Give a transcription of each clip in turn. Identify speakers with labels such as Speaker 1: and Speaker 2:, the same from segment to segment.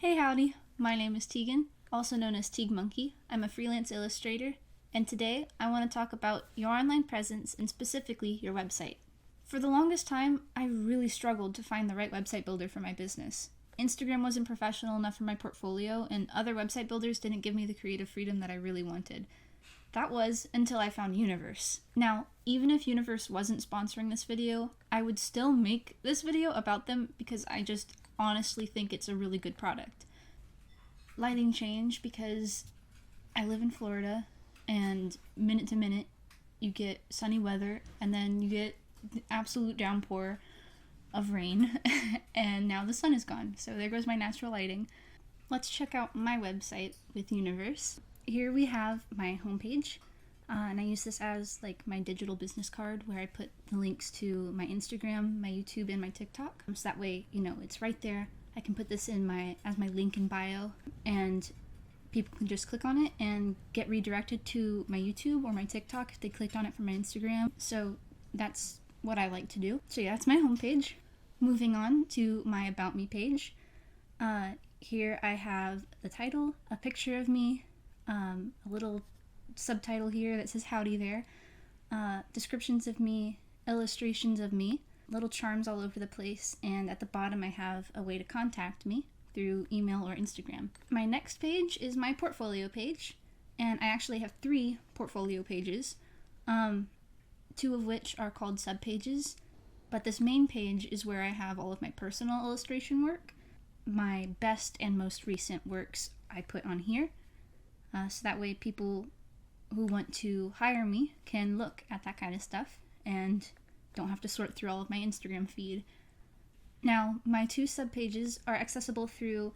Speaker 1: Hey howdy, my name is Tegan, also known as Teague Monkey. I'm a freelance illustrator, and today I want to talk about your online presence and specifically your website. For the longest time, I really struggled to find the right website builder for my business. Instagram wasn't professional enough for my portfolio, and other website builders didn't give me the creative freedom that I really wanted. That was until I found Universe. Now, even if Universe wasn't sponsoring this video, I would still make this video about them because I just honestly think it's a really good product. Lighting change because I live in Florida and minute to minute you get sunny weather and then you get the absolute downpour of rain and now the sun is gone. So there goes my natural lighting. Let's check out my website with Universe. Here we have my homepage. And I use this as like my digital business card where I put the links to my Instagram, my YouTube, and my TikTok. So that way, it's right there. I can put this in as my link in bio, and people can just click on it and get redirected to my YouTube or my TikTok if they clicked on it from my Instagram. So that's what I like to do. So yeah, that's my homepage. Moving on to my About Me page. Here I have the title, a picture of me, a little subtitle here that says howdy there, descriptions of me, illustrations of me, little charms all over the place, and at the bottom I have a way to contact me through email or Instagram. My next page is my portfolio page, and I actually have 3 portfolio pages, 2 of which are called Subpages, but this main page is where I have all of my personal illustration work. My best and most recent works I put on here, so that way people who want to hire me can look at that kind of stuff and don't have to sort through all of my Instagram feed. Now, my 2 subpages are accessible through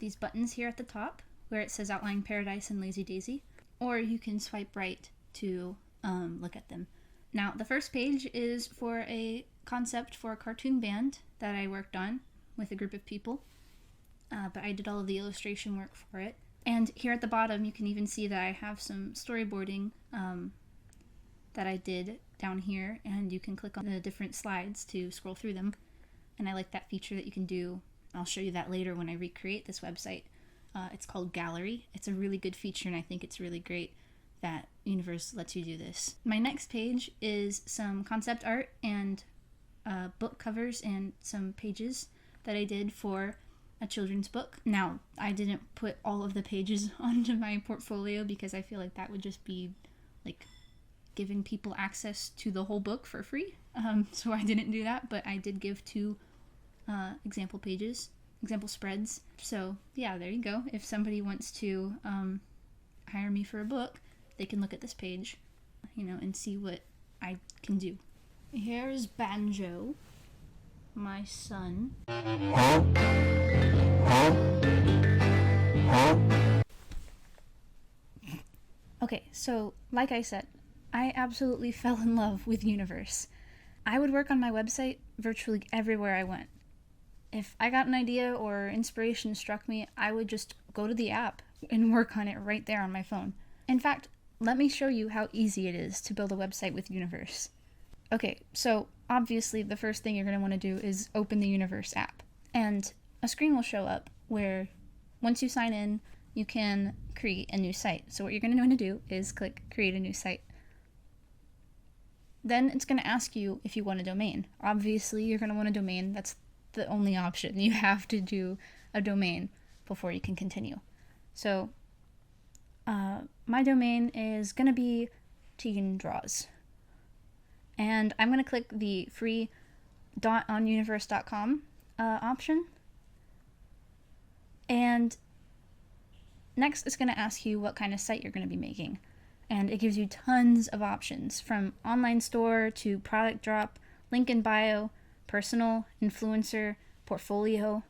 Speaker 1: these buttons here at the top where it says Outlying Paradise and Lazy Daisy, or you can swipe right to look at them. Now, the first page is for a concept for a cartoon band that I worked on with a group of people, but I did all of the illustration work for it. And here at the bottom, you can even see that I have some storyboarding that I did down here, and you can click on the different slides to scroll through them. And I like that feature that you can do. I'll show you that later when I recreate this website. It's called Gallery. It's a really good feature, and I think it's really great that Universe lets you do this. My next page is some concept art and book covers and some pages that I did for a children's book. Now, I didn't put all of the pages onto my portfolio because I feel like that would just be like giving people access to the whole book for free. So I didn't do that, but I did give 2 example pages, example spreads. So yeah, there you go. If somebody wants to hire me for a book, they can look at this page, and see what I can do. Here's Banjo, my son. Okay, so like I said, I absolutely fell in love with Universe. I would work on my website virtually everywhere I went. If I got an idea or inspiration struck me, I would just go to the app and work on it right there on my phone. In fact, let me show you how easy it is to build a website with Universe. Okay, so obviously the first thing you're going to want to do is open the Universe app. And a screen will show up where once you sign in, you can create a new site. So what you're going to want to do is click Create a New Site. Then it's going to ask you if you want a domain. Obviously, you're going to want a domain. That's the only option. You have to do a domain before you can continue. So my domain is going to be Tegan Draws. And I'm going to click the free .onuniverse.com option. And next it's going to ask you what kind of site you're going to be making. And it gives you tons of options, from online store to product drop, link in bio, personal, influencer, portfolio.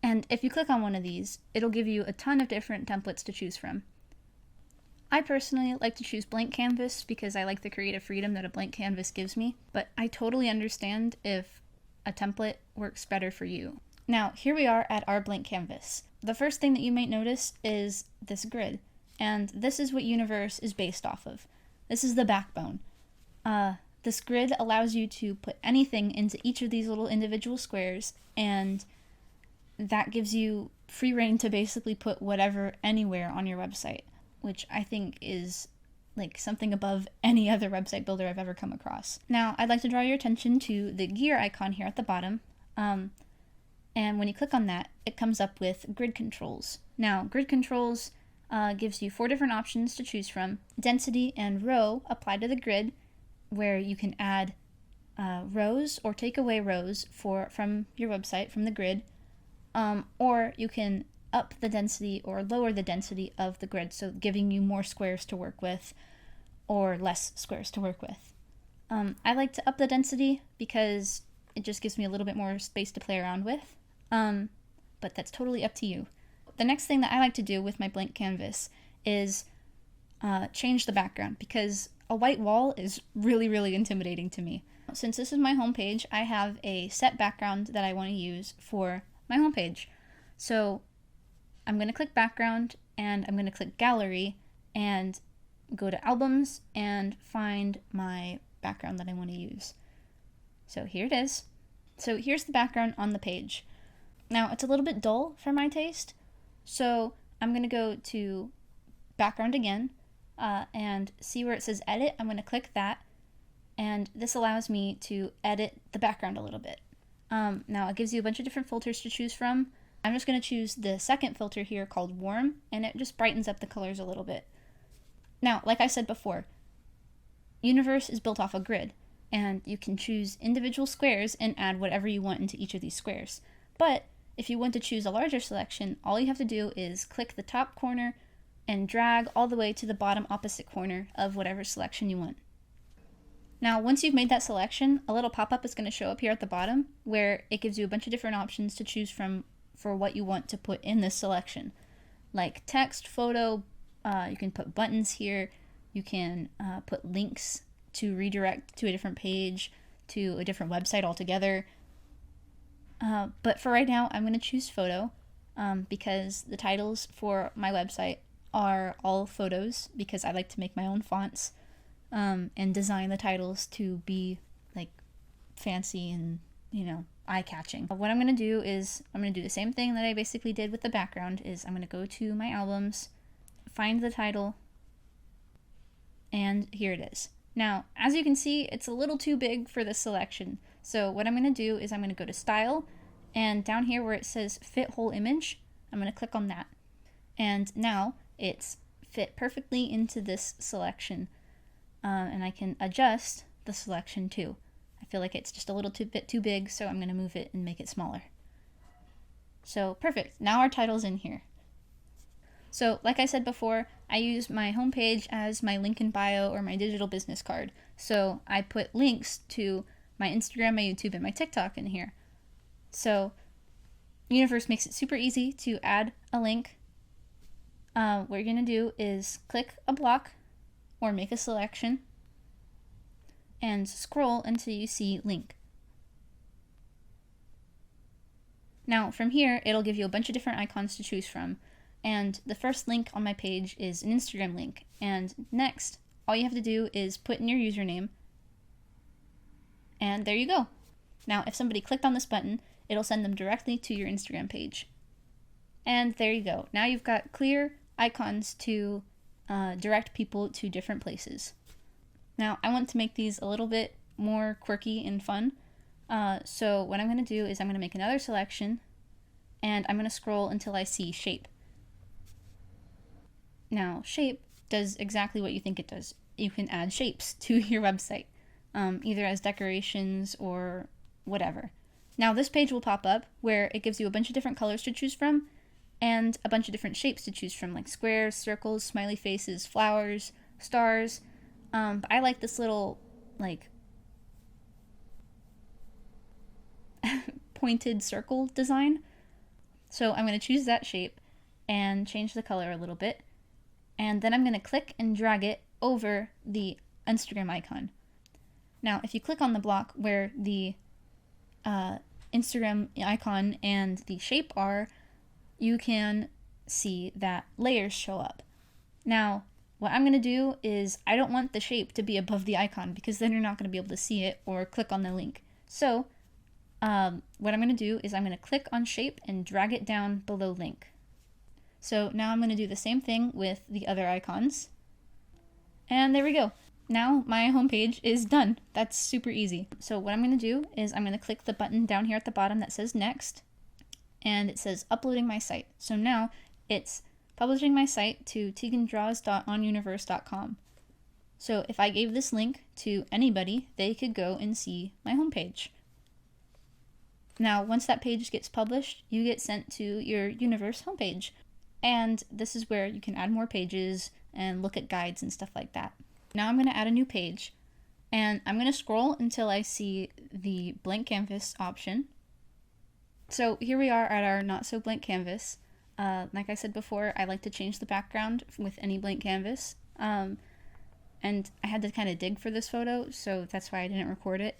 Speaker 1: And if you click on one of these, it'll give you a ton of different templates to choose from. I personally like to choose blank canvas because I like the creative freedom that a blank canvas gives me, but I totally understand if a template works better for you. Now, here we are at our blank canvas. The first thing that you might notice is this grid, and this is what Universe is based off of. This is the backbone. This grid allows you to put anything into each of these little individual squares, and that gives you free reign to basically put whatever anywhere on your website, which I think is like something above any other website builder I've ever come across. Now, I'd like to draw your attention to the gear icon here at the bottom. And when you click on that, it comes up with grid controls. Now, grid controls gives you 4 different options to choose from. Density and row apply to the grid, where you can add rows or take away rows from your website, from the grid, or you can up the density or lower the density of the grid, so giving you more squares to work with or less squares to work with. I like to up the density because it just gives me a little bit more space to play around with, but that's totally up to you. The next thing that I like to do with my blank canvas is change the background, because a white wall is really, really intimidating to me. Since this is my homepage, I have a set background that I want to use for my homepage. So I'm going to click background, and I'm going to click gallery and go to albums and find my background that I want to use. So here it is. So here's the background on the page. Now it's a little bit dull for my taste, so I'm going to go to background again and see where it says edit. I'm going to click that, and this allows me to edit the background a little bit. Now it gives you a bunch of different filters to choose from. I'm just going to choose the second filter here called warm, and it just brightens up the colors a little bit. Now, like I said before, Universe is built off a grid, and you can choose individual squares and add whatever you want into each of these squares. But if you want to choose a larger selection, all you have to do is click the top corner and drag all the way to the bottom opposite corner of whatever selection you want. Now, once you've made that selection, a little pop-up is going to show up here at the bottom where it gives you a bunch of different options to choose from for what you want to put in this selection. Like text, photo, you can put buttons here, you can put links to redirect to a different page, to a different website altogether. But for right now, I'm going to choose photo because the titles for my website are all photos, because I like to make my own fonts and design the titles to be like fancy and, eye-catching. What I'm going to do is I'm going to do the same thing that I basically did with the background. Is I'm going to go to my albums, find the title, and here it is. Now, as you can see, it's a little too big for this selection. So what I'm going to do is I'm going to go to Style, and down here where it says Fit Whole Image, I'm going to click on that. And now it's fit perfectly into this selection, and I can adjust the selection too. I feel like it's just a little bit too big, so I'm going to move it and make it smaller. So perfect. Now our title's in here. So like I said before, I use my homepage as my link in bio or my digital business card. So I put links to my Instagram, my YouTube, and my TikTok in here. So Universe makes it super easy to add a link. What you're going to do is click a block or make a selection and scroll until you see link. Now from here, it'll give you a bunch of different icons to choose from. And the first link on my page is an Instagram link. And next, all you have to do is put in your username. And there you go. Now, if somebody clicked on this button, it'll send them directly to your Instagram page. And there you go. Now you've got clear icons to direct people to different places. Now, I want to make these a little bit more quirky and fun. So what I'm going to do is I'm going to make another selection, and I'm going to scroll until I see shape. Now, shape does exactly what you think it does. You can add shapes to your website, either as decorations or whatever. Now, this page will pop up where it gives you a bunch of different colors to choose from and a bunch of different shapes to choose from, like squares, circles, smiley faces, flowers, stars. But I like this little, pointed circle design. So I'm going to choose that shape and change the color a little bit. And then I'm going to click and drag it over the Instagram icon. Now, if you click on the block where the Instagram icon and the shape are, you can see that layers show up. Now, what I'm going to do is I don't want the shape to be above the icon, because then you're not going to be able to see it or click on the link. So what I'm going to do is I'm going to click on shape and drag it down below link. So now I'm going to do the same thing with the other icons. And there we go. Now my homepage is done. That's super easy. So what I'm going to do is I'm going to click the button down here at the bottom that says next, and it says uploading my site. So now it's publishing my site to tegandraws.onuniverse.com. So if I gave this link to anybody, they could go and see my homepage. Now, once that page gets published, you get sent to your Universe homepage. And this is where you can add more pages and look at guides and stuff like that. Now I'm going to add a new page, and I'm going to scroll until I see the blank canvas option. So here we are at our not so blank canvas. Like I said before, I like to change the background with any blank canvas. And I had to kind of dig for this photo, so that's why I didn't record it.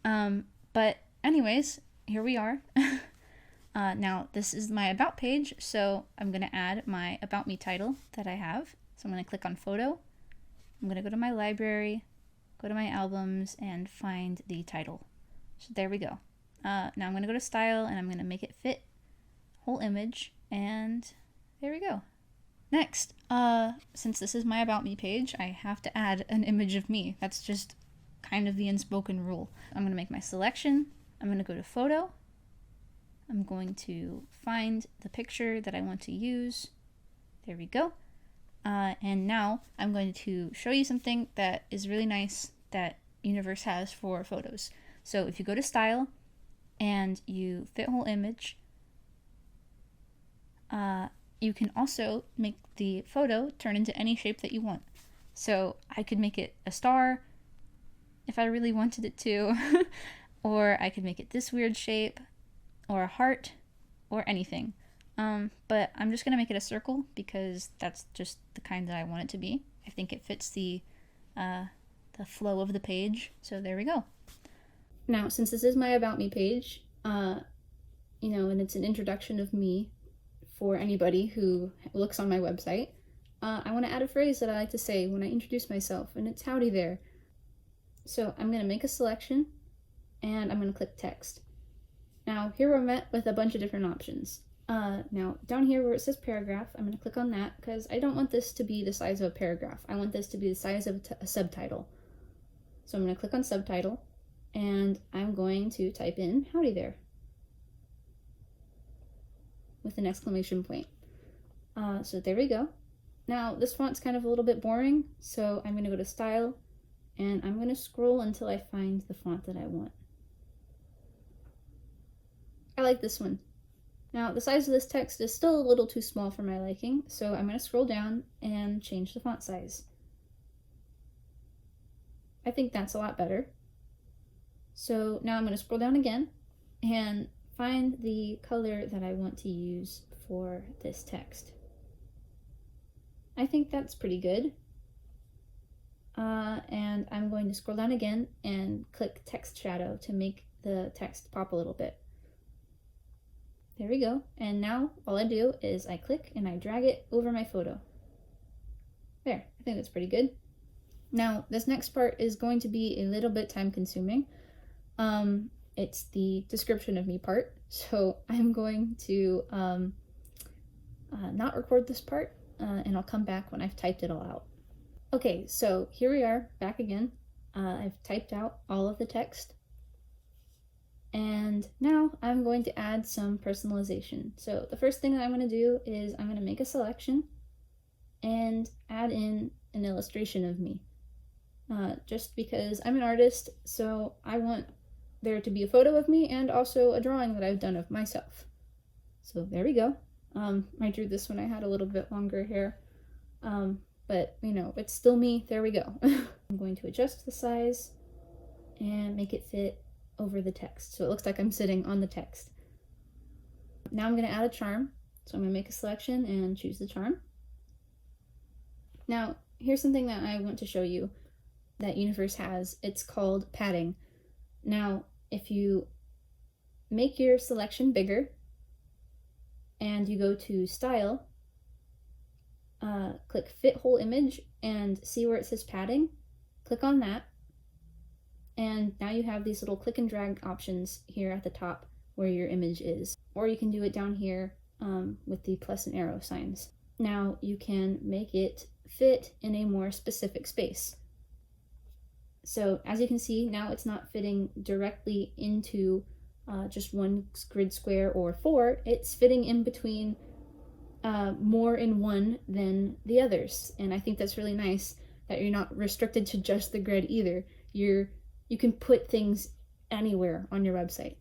Speaker 1: But anyways, here we are. Now this is my about page, so I'm going to add my about me title that I have. So I'm going to click on photo. I'm going to go to my library, go to my albums, and find the title. So there we go. Now I'm going to go to style, and I'm going to make it fit whole image, and there we go. Next, since this is my about me page, I have to add an image of me. That's just kind of the unspoken rule. I'm going to make my selection. I'm going to go to photo. I'm going to find the picture that I want to use. There we go. And now I'm going to show you something that is really nice that Universe has for photos. So if you go to style and you fit whole image, you can also make the photo turn into any shape that you want. So I could make it a star if I really wanted it to, or I could make it this weird shape, or a heart, or anything. But I'm just going to make it a circle because that's just the kind that I want it to be. I think it fits the flow of the page. So there we go. Now, since this is my About Me page, and it's an introduction of me for anybody who looks on my website, I want to add a phrase that I like to say when I introduce myself, and it's howdy there. So I'm going to make a selection, and I'm going to click text. Now, here we're met with a bunch of different options. Now, down here where it says paragraph, I'm going to click on that because I don't want this to be the size of a paragraph. I want this to be the size of a subtitle. So I'm going to click on subtitle, and I'm going to type in howdy there with an exclamation point. So there we go. Now, this font's kind of a little bit boring, so I'm going to go to style, and I'm going to scroll until I find the font that I want. I like this one. Now, the size of this text is still a little too small for my liking, so I'm going to scroll down and change the font size. I think that's a lot better. So now I'm going to scroll down again and find the color that I want to use for this text. I think that's pretty good. And I'm going to scroll down again and click text shadow to make the text pop a little bit. There we go. And now all I do is I click and I drag it over my photo. There, I think that's pretty good. Now, this next part is going to be a little bit time consuming. It's the description of me part. So I'm going to not record this part, and I'll come back when I've typed it all out. Okay, so here we are back again. I've typed out all of the text. And now I'm going to add some personalization. So the first thing that I'm going to do is I'm going to make a selection and add in an illustration of me. Just because I'm an artist, so I want there to be a photo of me and also a drawing that I've done of myself. So there we go. I drew this when I had a little bit longer hair, but it's still me. There we go. I'm going to adjust the size and make it fit over the text, so it looks like I'm sitting on the text. Now I'm going to add a charm, so I'm going to make a selection and choose the charm. Now, here's something that I want to show you that Universe has. It's called padding. Now, if you make your selection bigger and you go to style, click fit whole image and see where it says padding, click on that. And now you have these little click and drag options here at the top where your image is. Or you can do it down here with the plus and arrow signs. Now you can make it fit in a more specific space. So as you can see, now it's not fitting directly into just one grid square or 4. It's fitting in between more in one than the others. And I think that's really nice that you're not restricted to just the grid either. You can put things anywhere on your website.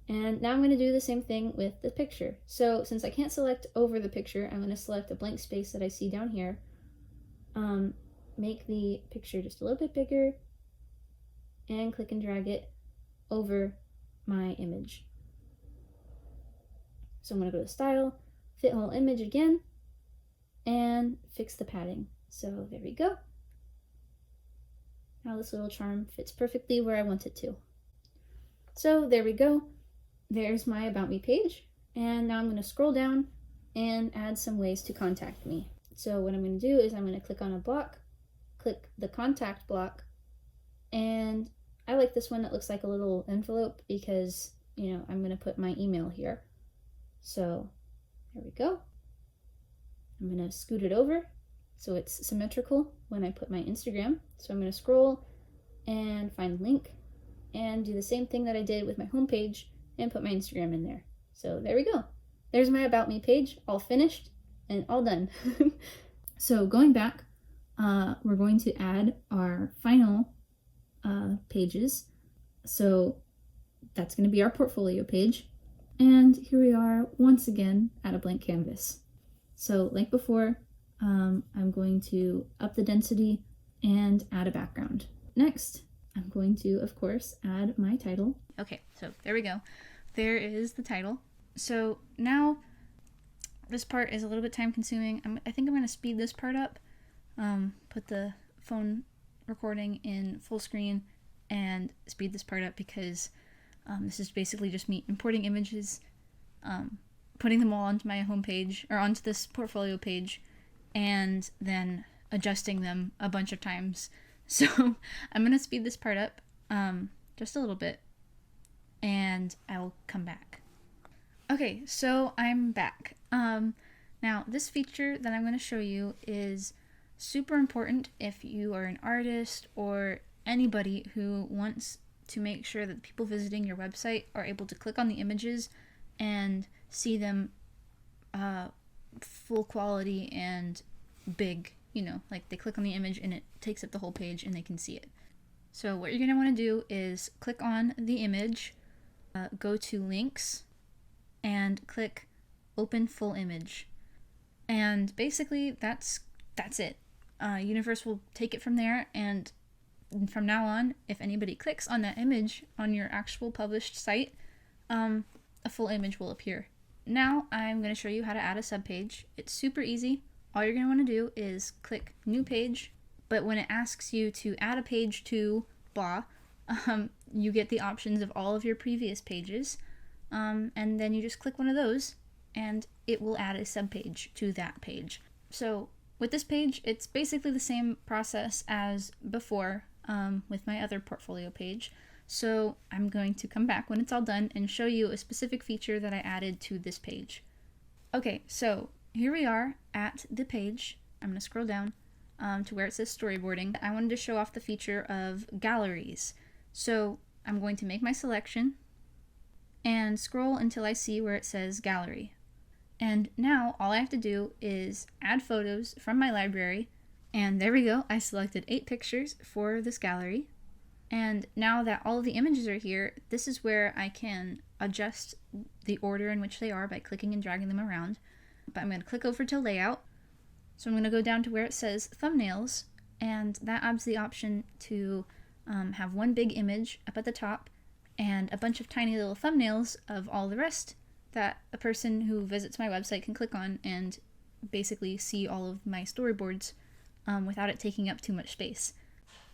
Speaker 1: And now I'm going to do the same thing with the picture. So since I can't select over the picture, I'm going to select a blank space that I see down here. Make the picture just a little bit bigger and click and drag it over my image. So I'm going to go to Style, Fit Whole Image again, and fix the padding. So there we go. Now this little charm fits perfectly where I want it to. So there we go. There's my About Me page. And now I'm going to scroll down and add some ways to contact me. So what I'm going to do is I'm going to click on a block, click the contact block, and I like this one that looks like a little envelope because, you know, I'm going to put my email here. So there we go. I'm going to scoot it over so it's symmetrical when I put my Instagram. So I'm going to scroll and find link and do the same thing that I did with my homepage and put my Instagram in there. So there we go. There's my About Me page, all finished and all done. So going back, we're going to add our final pages. So that's going to be our portfolio page. And here we are once again at a blank canvas. So like before, I'm going to up the density and add a background. Next, I'm going to, of course, add my title. Okay, so there we go. There is the title. So now this part is a little bit time consuming. I think I'm going to speed this part up, put the phone recording in full screen and speed this part up because this is basically just me importing images, putting them all onto my homepage or onto this portfolio page, and then adjusting them a bunch of times. So I'm going to speed this part up just a little bit and I'll come back. Okay, so I'm back. Now this feature that I'm going to show you is super important if you are an artist or anybody who wants to make sure that the people visiting your website are able to click on the images and see them full quality and big, you know, like they click on the image and it takes up the whole page and they can see it. So what you're going to want to do is click on the image, go to links, and click open full image. And basically that's it. Universe will take it from there, and from now on, if anybody clicks on that image on your actual published site, a full image will appear. Now I'm going to show you how to add a subpage. It's super easy. All you're going to want to do is click new page, but when it asks you to add a page to blah, you get the options of all of your previous pages, and then you just click one of those and it will add a subpage to that page. So with this page, it's basically the same process as before with my other portfolio page. So I'm going to come back when it's all done and show you a specific feature that I added to this page. Okay, so here we are at the page. I'm going to scroll down to where it says storyboarding. I wanted to show off the feature of galleries. So I'm going to make my selection and scroll until I see where it says gallery. And now all I have to do is add photos from my library. And there we go. I selected 8 pictures for this gallery. And now that all of the images are here, this is where I can adjust the order in which they are by clicking and dragging them around. But I'm going to click over to layout. So I'm going to go down to where it says thumbnails, and that adds the option to have one big image up at the top and a bunch of tiny little thumbnails of all the rest that a person who visits my website can click on and basically see all of my storyboards without it taking up too much space.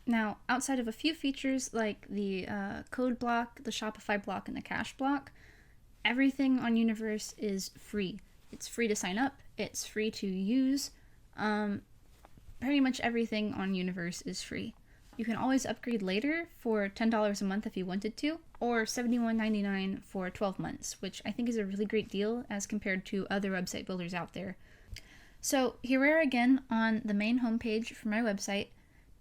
Speaker 1: Now, outside of a few features like the code block, the Shopify block, and the cache block, everything on Universe is free. It's free to sign up, it's free to use. Pretty much everything on Universe is free. You can always upgrade later for $10 a month if you wanted to, or $71.99 for 12 months, which I think is a really great deal as compared to other website builders out there. So here we are again on the main homepage for my website,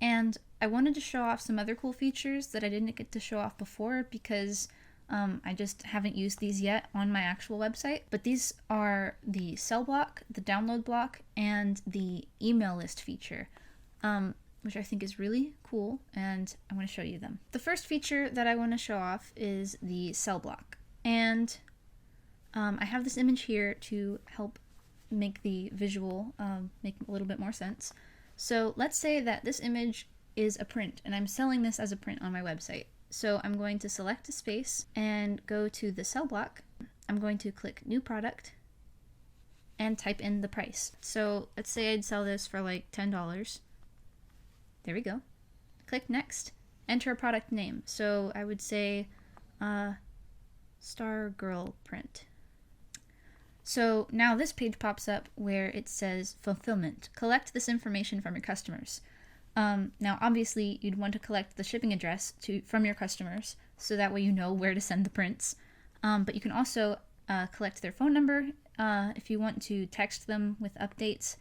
Speaker 1: and I wanted to show off some other cool features that I didn't get to show off before because I just haven't used these yet on my actual website. But these are the sell block, the download block, and the email list feature, which I think is really cool, and I want to show you them. The first feature that I want to show off is the sell block. And I have this image here to help make the visual make a little bit more sense. So let's say that this image is a print, and I'm selling this as a print on my website. So I'm going to select a space and go to the sell block. I'm going to click new product and type in the price. So let's say I'd sell this for like $10. There we go. Click next, enter a product name. So I would say Star Girl print. So now this page pops up where it says fulfillment. Collect this information from your customers. Now obviously you'd want to collect the shipping address from your customers so that way you know where to send the prints. But you can also collect their phone number if you want to text them with updates,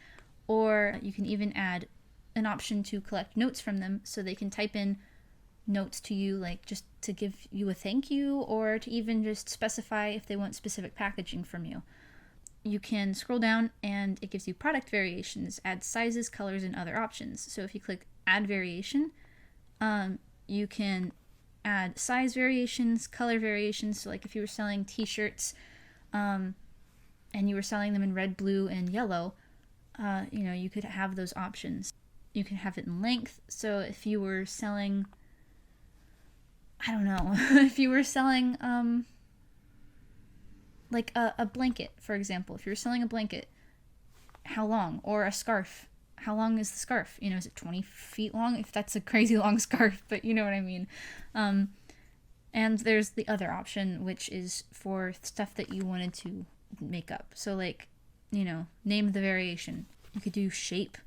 Speaker 1: or you can even add an option to collect notes from them so they can type in notes to you, like just to give you a thank you, or to even just specify if they want specific packaging from you. You can scroll down and it gives you product variations, add sizes, colors, and other options. So if you click add variation, you can add size variations, color variations. So like if you were selling t-shirts and you were selling them in red, blue, and yellow, you could have those options. You can have it in length. So if you were selling, I don't know, if you were selling like a blanket, for example, if you're selling a blanket, how long? Or a scarf, how long is the scarf? Is it 20 feet long? If that's a crazy long scarf, but you know what I mean. And there's the other option, which is for stuff that you wanted to make up. So like, name the variation. You could do shape,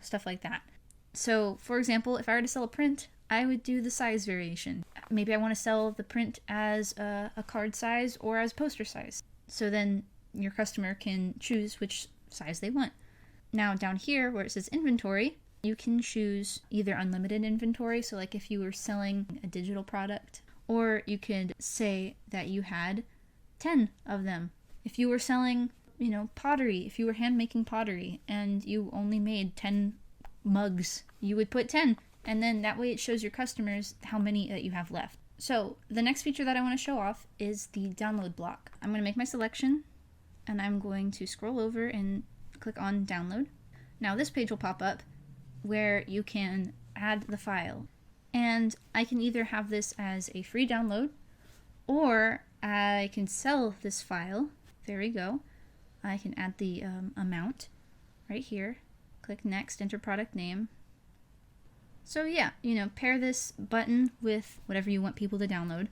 Speaker 1: stuff like that. So for example, if I were to sell a print, I would do the size variation. Maybe I want to sell the print as a card size or as poster size. So then your customer can choose which size they want. Now down here where it says inventory, you can choose either unlimited inventory. So like if you were selling a digital product, or you could say that you had 10 of them. If you were selling, pottery, if you were hand making pottery and you only made 10 mugs, you would put 10. And then that way it shows your customers how many that you have left. So the next feature that I want to show off is the download block. I'm going to make my selection and I'm going to scroll over and click on download. Now this page will pop up where you can add the file. And I can either have this as a free download, or I can sell this file. There we go. I can add the amount right here. Click next, enter product name. So yeah, pair this button with whatever you want people to download.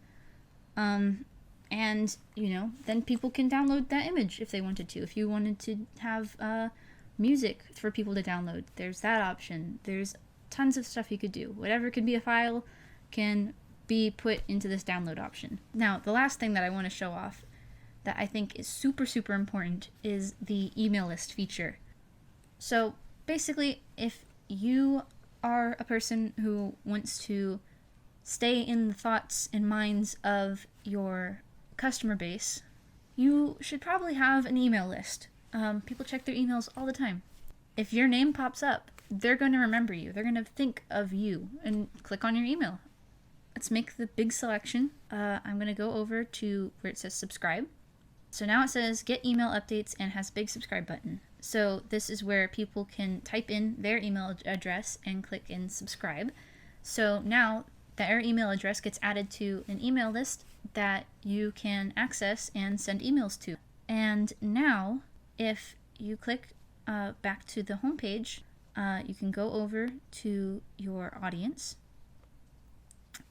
Speaker 1: And, then people can download that image if they wanted to. If you wanted to have music for people to download, there's that option. There's tons of stuff you could do. Whatever could be a file can be put into this download option. Now, the last thing that I want to show off that I think is super, super important is the email list feature. So basically, if you are a person who wants to stay in the thoughts and minds of your customer base, you should probably have an email list. People check their emails all the time. If your name pops up, they're going to remember you. They're going to think of you and click on your email. Let's make the big selection. I'm going to go over to where it says subscribe. So now it says get email updates and has a big subscribe button. So this is where people can type in their email address and click in subscribe. So now their email address gets added to an email list that you can access and send emails to. And now if you click back to the home page, you can go over to your audience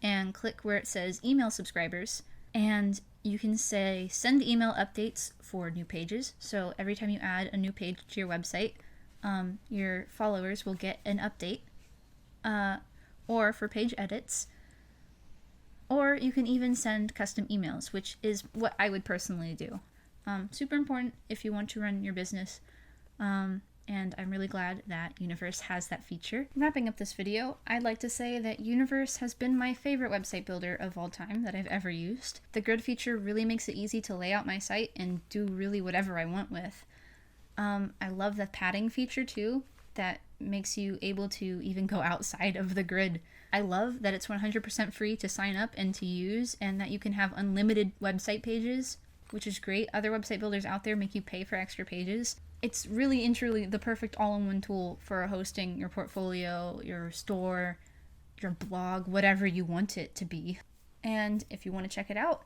Speaker 1: and click where it says email subscribers, and you can say send email updates for new pages. So every time you add a new page to your website, your followers will get an update. or for page edits, or you can even send custom emails, which is what I would personally do. Super important if you want to run your business. And I'm really glad that Universe has that feature. Wrapping up this video, I'd like to say that Universe has been my favorite website builder of all time that I've ever used. The grid feature really makes it easy to lay out my site and do really whatever I want with. I love the padding feature too, that makes you able to even go outside of the grid. I love that it's 100% free to sign up and to use, and that you can have unlimited website pages, which is great. Other website builders out there make you pay for extra pages. It's really and truly the perfect all-in-one tool for hosting your portfolio, your store, your blog, whatever you want it to be. And if you want to check it out,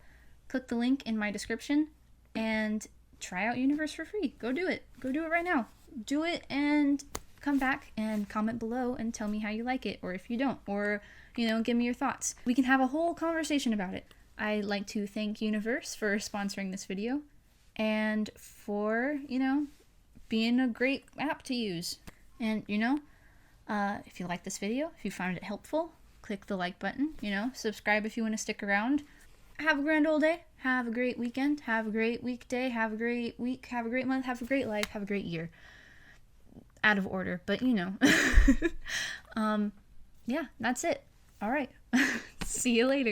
Speaker 1: click the link in my description and try out Universe for free. Go do it. Go do it right now. Do it and come back and comment below and tell me how you like it, or if you don't, or, give me your thoughts. We can have a whole conversation about it. I'd like to thank Universe for sponsoring this video and for, being a great app to use. And, if you like this video, if you found it helpful, click the like button, subscribe if you want to stick around. Have a grand old day. Have a great weekend. Have a great weekday. Have a great week. Have a great month. Have a great life. Have a great year. Out of order, but yeah, that's it. All right. See you later.